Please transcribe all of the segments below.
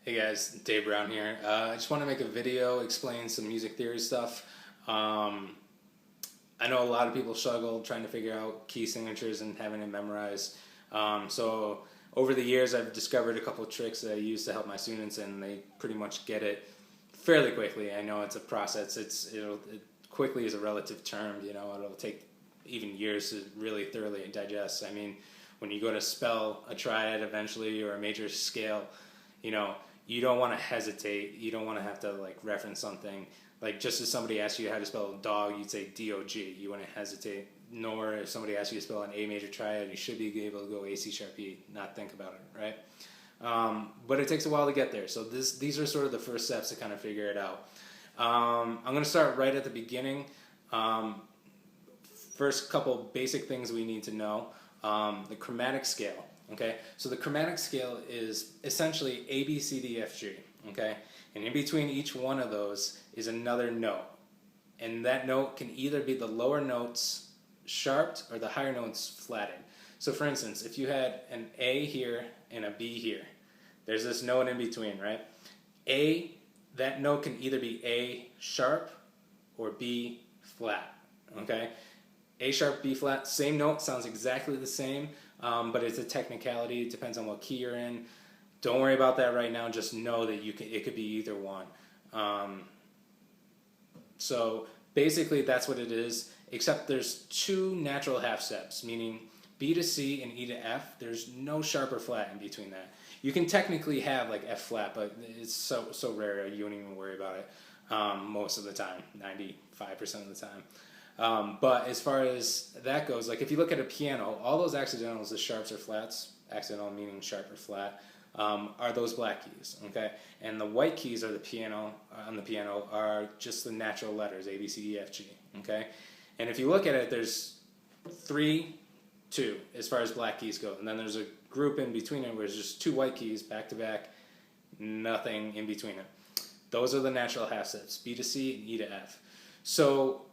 Hey guys, Dave Brown here. I just want to make a video explain some music theory stuff. I know a lot of people struggle trying to figure out key signatures and having it memorized. So over the years I've discovered a couple of tricks that I use to help my students, and they pretty much get it fairly quickly. I know it's a process. Quickly is a relative term. It'll take even years to really thoroughly digest. I mean, when you go to spell a triad eventually or a major scale, you don't want to hesitate. You don't want to have to reference something. Like, just as somebody asks you how to spell dog, you'd say D-O-G. You wouldn't hesitate. Nor if somebody asks you to spell an A major triad, you should be able to go A, C sharp, E, not think about it, right? But it takes a while to get there. So these are sort of the first steps to kind of figure it out. I'm going to start right at the beginning. First couple basic things we need to know. The chromatic scale. Okay, so the chromatic scale is essentially A, B, C, D, F, G. Okay, and in between each one of those is another note, and that note can either be the lower notes sharped or the higher notes flatted. So, for instance, if you had an A here and a B here, there's this note in between, right? A, that note can either be A sharp or B flat. Okay, A sharp, B flat, same note, sounds exactly the same. But it's a technicality. It depends on what key you're in. Don't worry about that right now. Just know that it could be either one. So basically that's what it is, except there's two natural half steps, meaning B to C and E to F. There's no sharp or flat in between that. You can technically have like F flat, but it's so rare you don't even worry about it most of the time, 95% of the time. But as far as that goes, like if you look at a piano, all those accidentals, the sharps or flats, accidental meaning sharp or flat, are those black keys, okay? And the white keys are on the piano are just the natural letters, A, B, C, D, F, G, okay? And if you look at it, there's 3, 2 as far as black keys go. And then there's a group in between it where there's just 2 white keys back to back, nothing in between it. Those are the natural half steps, B to C and E to F. So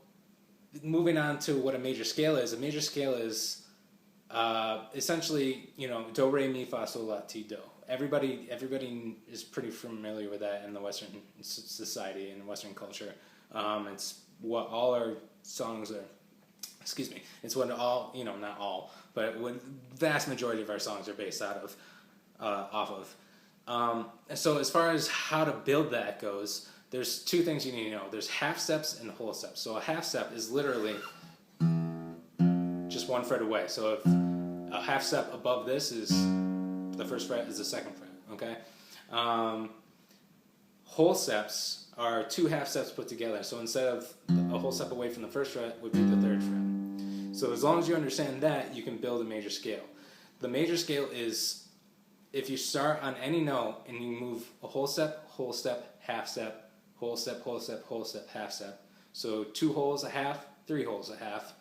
moving on to what a major scale is. A major scale is essentially, do, re, mi, fa, sol, la, ti, do. Everybody is pretty familiar with that in the Western society and Western culture. It's what all our songs are. Excuse me. It's what all, not all, but what vast majority of our songs are based off of. So as far as how to build that goes, there's 2 things you need to know. There's half steps and whole steps. So a half step is literally just 1 fret away. So if a half step above this is the first fret is the second fret, okay? Whole steps are 2 half steps put together. So instead of a whole step away from the first fret would be the 3rd fret. So as long as you understand that, you can build a major scale. The major scale is if you start on any note and you move a whole step, half step, whole step, whole step, whole step, half step. So 2 wholes, a half, 3 wholes, a half.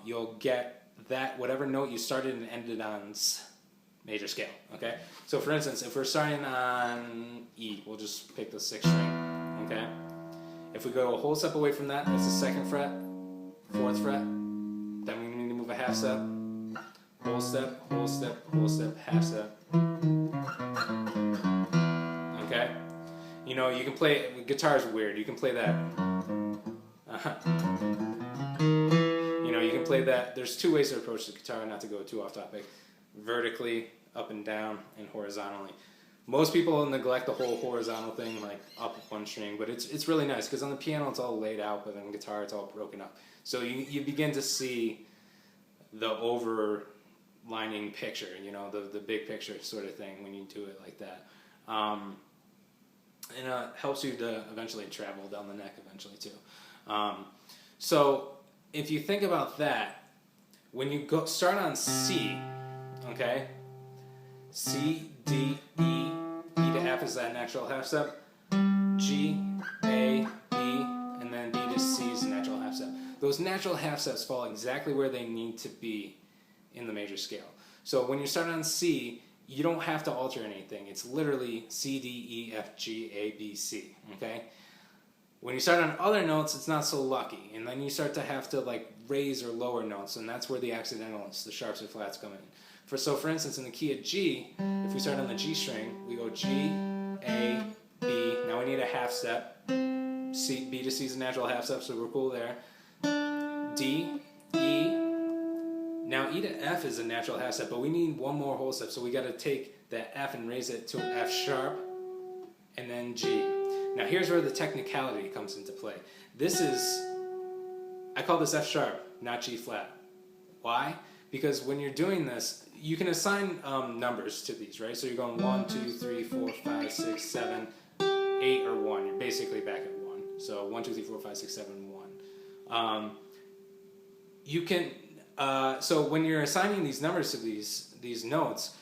You'll get that, whatever note you started and ended on's major scale, okay? So for instance, if we're starting on E, we'll just pick the 6th string, okay? If we go a whole step away from that, that's the 2nd fret, 4th fret. Then we need to move a half step, whole step, whole step, whole step, half step. Okay? You can play, guitar's weird, you can play that. You can play that, there's 2 ways to approach the guitar, not to go too off topic. Vertically, up and down, and horizontally. Most people neglect the whole horizontal thing, like up 1 string, but it's really nice, because on the piano it's all laid out, but on the guitar it's all broken up. So you begin to see the overlining picture, the big picture sort of thing when you do it like that. And it helps you to eventually travel down the neck eventually too. So if you think about that, when you start on C, okay, C, D, E, E to F is that natural half step, G, A, B, and then B to C is the natural half step. Those natural half steps fall exactly where they need to be in the major scale. So when you start on C, you don't have to alter anything. It's literally C, D, E, F, G, A, B, C, okay? When you start on other notes, it's not so lucky, and then you start to have to raise or lower notes, and that's where the accidentals, the sharps or flats come in. So for instance, in the key of G, if we start on the G string, we go G, A, B. Now we need a half step. C, B to C is a natural half step, so we're cool there. D, E. Now E to F is a natural half step, but we need one more whole step, so we got to take that F and raise it to F sharp, and then G. Now here's where the technicality comes into play. This is, I call this F sharp, not G flat. Why? Because when you're doing this, you can assign numbers to these, right? So you're going 1, 2, 3, 4, 5, 6, 7, 8, or 1. You're basically back at 1. So 1, 2, 3, 4, 5, 6, 7, 1. You can, so when you're assigning these numbers to these notes,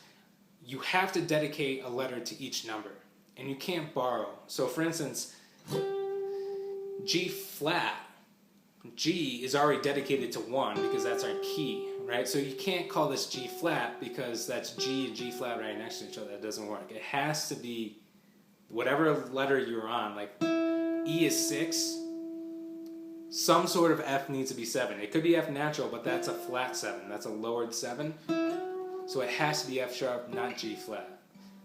you have to dedicate a letter to each number. And you can't borrow. So for instance, G flat, G is already dedicated to 1 because that's our key, right? So you can't call this G flat because that's G and G flat right next to each other. That doesn't work. It has to be whatever letter you're on. Like E is 6. Some sort of F needs to be 7. It could be F natural, but that's a flat 7. That's a lowered 7. So it has to be F sharp, not G flat.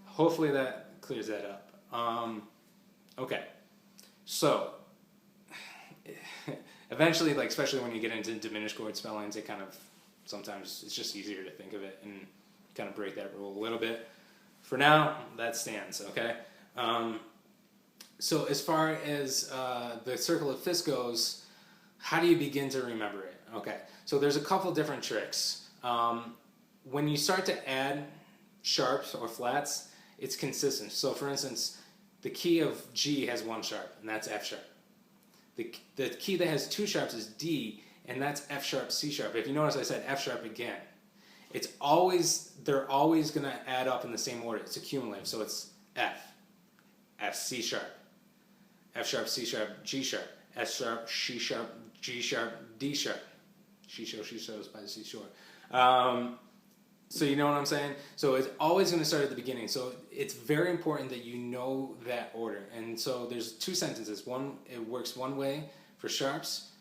Hopefully that clears that up. Okay. So eventually, like especially when you get into diminished chord spellings, it kind of sometimes it's just easier to think of it and kind of break that rule a little bit. For now, that stands. Okay. So as far as the circle of fifths goes, how do you begin to remember it? Okay. So there's a couple different tricks. When you start to add sharps or flats, it's consistent. So for instance, the key of G has 1 sharp, and that's F sharp. The key that has 2 sharps is D, and that's F sharp, C sharp. If you notice, I said F sharp again. It's always, they're always going to add up in the same order. It's accumulative. So it's F, F, C sharp, F sharp, C sharp, G sharp, F sharp, C sharp, G sharp, D sharp. She shows by the seashore. So you know what I'm saying? So it's always going to start at the beginning. So it's very important that you know that order. And so there's 2 sentences. One, it works one way for sharps,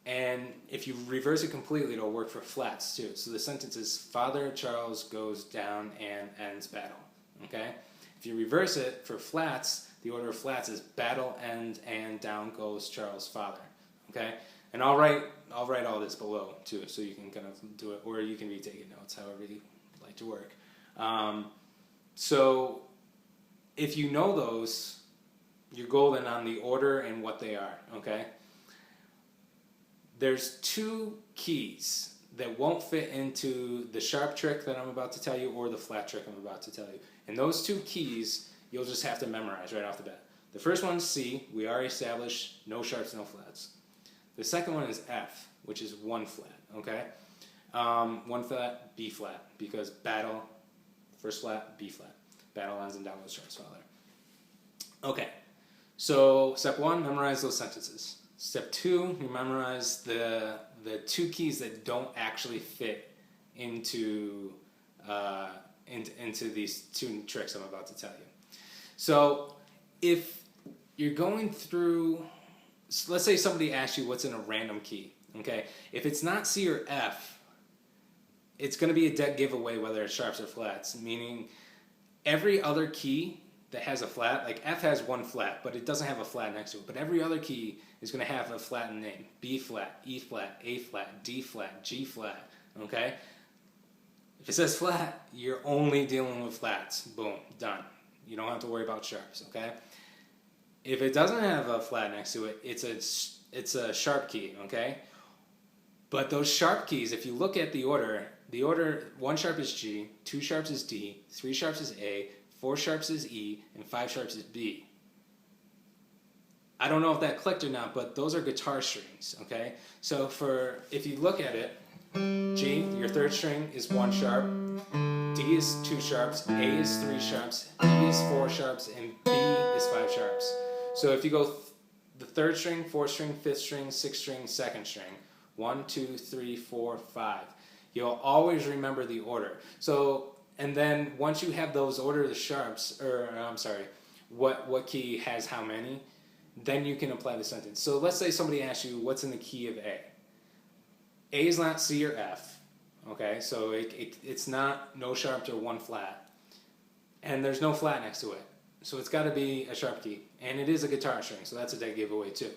and if you reverse it completely, it'll work for flats too. So the sentence is, Father Charles goes down and ends battle. Okay? If you reverse it for flats, the order of flats is battle end and down goes Charles' father. Okay? And I'll write all this below too, so you can kind of do it, or you can be taking notes, however you like to work. So if you know those, you're golden on the order and what they are. Okay. There's 2 keys that won't fit into the sharp trick that I'm about to tell you or the flat trick I'm about to tell you. And those 2 keys you'll just have to memorize right off the bat. The first one's C. We already established no sharps, no flats. The second one is F, which is 1 flat. Okay. 1 flat, B flat, because battle, first flat, B flat. Battle ends and down goes Charles' father. Okay, so step 1, memorize those sentences. Step 2, you memorize the 2 keys that don't actually fit into these 2 tricks I'm about to tell you. So if you're going through, let's say somebody asks you what's in a random key. Okay, if it's not C or F, it's going to be a dead giveaway whether it's sharps or flats, meaning every other key that has a flat, like F has 1 flat, but it doesn't have a flat next to it, but every other key is going to have a flat in the name. B flat, E flat, A flat, D flat, G flat, okay? If it says flat, you're only dealing with flats. Boom, done. You don't have to worry about sharps, okay? If it doesn't have a flat next to it, it's a sharp key, okay? But those sharp keys, if you look at the order, 1 sharp is G, 2 sharps is D, 3 sharps is A, 4 sharps is E, and 5 sharps is B. I don't know if that clicked or not, but those are guitar strings, okay? So if you look at it, G, your 3rd string is 1 sharp, D is 2 sharps, A is 3 sharps, E is 4 sharps, and B is 5 sharps. So if you go the 3rd string, 4th string, 5th string, 6th string, 2nd string, 1, 2, 3, 4, 5. You'll always remember the order. So, and then once you have those order the sharps, or I'm sorry, what key has how many, then you can apply the sentence. So let's say somebody asks you what's in the key of A. A is not C or F. Okay, so it's not no sharps or 1 flat, and there's no flat next to it. So it's got to be a sharp key. And it is a guitar string, so that's a dead giveaway too.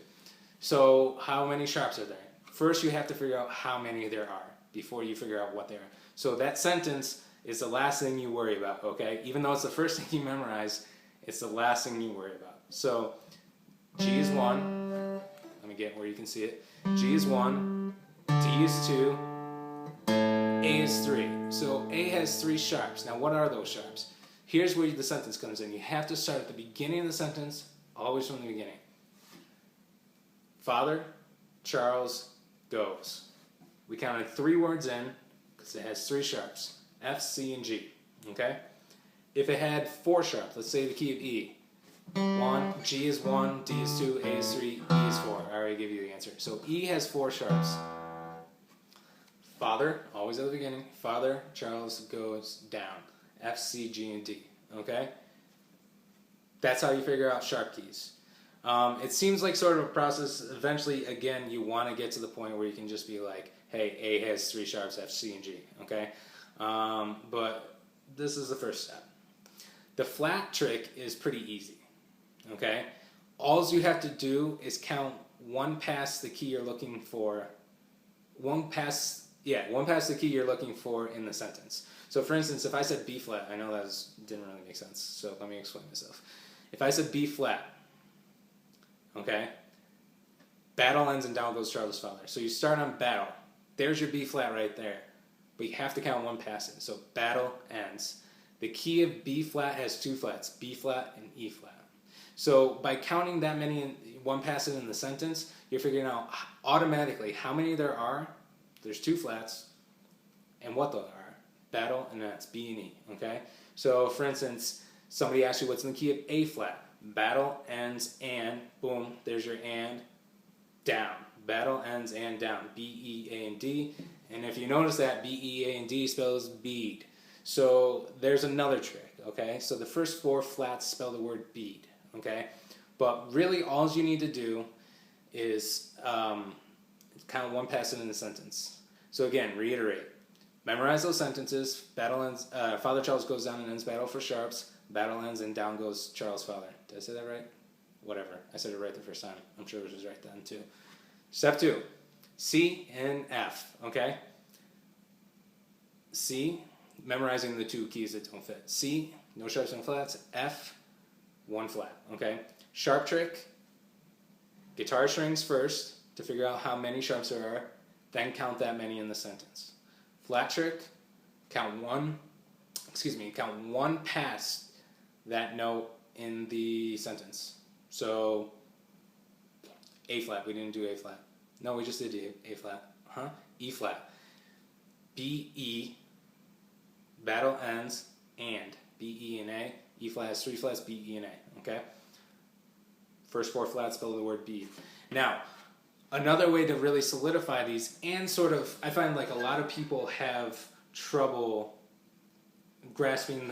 So how many sharps are there? First you have to figure out how many there are before you figure out what they are. So that sentence is the last thing you worry about, okay? Even though it's the first thing you memorize, it's the last thing you worry about. So G is 1. Let me get where you can see it. G is 1, D is 2, A is 3. So A has 3 sharps. Now what are those sharps? Here's where the sentence comes in. You have to start at the beginning of the sentence, always from the beginning. Father Charles goes. We counted 3 words in because it has 3 sharps. F, C, and G. Okay? If it had 4 sharps, let's say the key of E. 1, G is 1, D is 2, A is 3, E is 4. I already gave you the answer. So E has 4 sharps. Father, always at the beginning. Father Charles goes down. F, C, G, and D. Okay? That's how you figure out sharp keys. It seems like sort of a process. Eventually, again, you want to get to the point where you can just be like, hey, A has 3 sharps, F, C, and G. Okay? But this is the first step. The flat trick is pretty easy. Okay? All you have to do is count one past the key you're looking for. One past the key you're looking for in the sentence. So for instance, if I said B flat, I know that didn't really make sense, so let me explain myself. If I said B flat, okay, battle ends and down goes Charles' father. So you start on battle. There's your B flat right there. But you have to count one past it. So battle ends. The key of B flat has 2 flats, B flat and E flat. So by counting that many, one past it in the sentence, you're figuring out automatically how many there are. There's 2 flats, and what they are. Battle, and that's B and E, okay? So, for instance, somebody asks you what's in the key of A flat. Battle, ends, and, boom, there's your and, down. Battle, ends, and down. B, E, A, and D. And if you notice that, B, E, A, and D spells bead. So, there's another trick, okay? So, the first 4 flats spell the word bead, okay? But really, all you need to do is count one past it in the sentence. So, again, reiterate. Memorize those sentences. Battle ends. Father Charles goes down and ends battle for sharps. Battle ends and down goes Charles' father. Did I say that right? Whatever. I said it right the first time. I'm sure it was right then too. Step 2. C and F. Okay? C, memorizing the 2 keys that don't fit. C, no sharps and flats. F, 1 flat. Okay? Sharp trick. Guitar strings first to figure out how many sharps there are. Then count that many in the sentence. Flat trick, count one past that note in the sentence. So, A flat, we didn't do A flat. No, we just did A flat. E flat. B, E, battle ends, and. B, E, and A. E flat has 3 flats, B, E, and A. Okay? First 4 flats spell the word bead. Now, another way to really solidify these, and sort of, I find like a lot of people have trouble grasping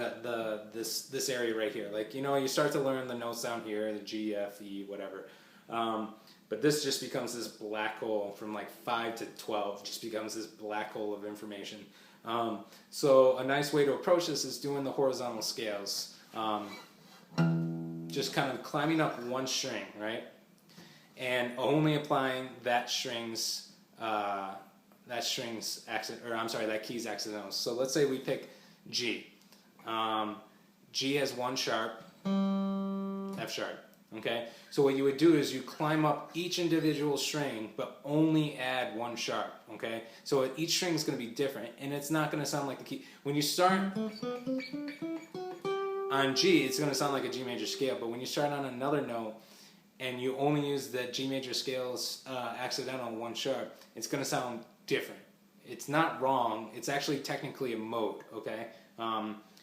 this area right here. Like, you know, you start to learn the notes down here, the G, F, E, whatever. But this just becomes this black hole from like 5 to 12, just becomes this black hole of information. So a nice way to approach this is doing the horizontal scales. Just kind of climbing up one string, right? And only applying that key's accidentals. So let's say we pick G. G has 1 sharp, F sharp. Okay. So what you would do is you climb up each individual string, but only add 1 sharp. Okay. So each string is going to be different, and it's not going to sound like the key. When you start on G, it's going to sound like a G major scale. But when you start on another note, and you only use the G major scale's accidental 1 sharp, it's going to sound different. It's not wrong. It's actually technically a mode, okay?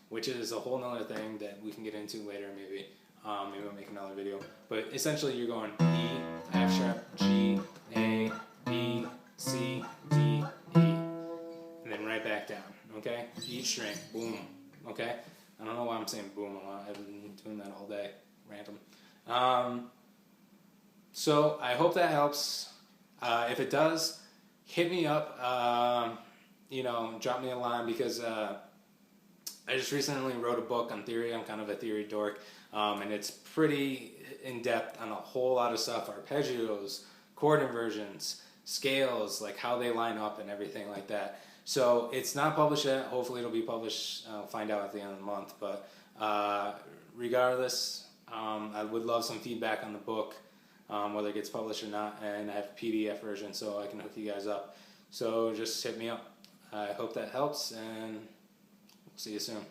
Which is a whole nother thing that we can get into later, maybe. Maybe we'll make another video. But essentially, you're going E, F sharp, G, A, B, C, D, E, and then right back down, okay? Each string, boom, okay? I don't know why I'm saying boom a lot. I've been doing that all day, random. So I hope that helps. If it does, hit me up. Drop me a line, because I just recently wrote a book on theory. I'm kind of a theory dork, and it's pretty in depth on a whole lot of stuff: arpeggios, chord inversions, scales, like how they line up and everything like that. So it's not published yet. Hopefully, it'll be published. I'll find out at the end of the month. But regardless, I would love some feedback on the book, whether it gets published or not. And I have a PDF version, so I can hook you guys up. So just hit me up. I hope that helps, and see you soon.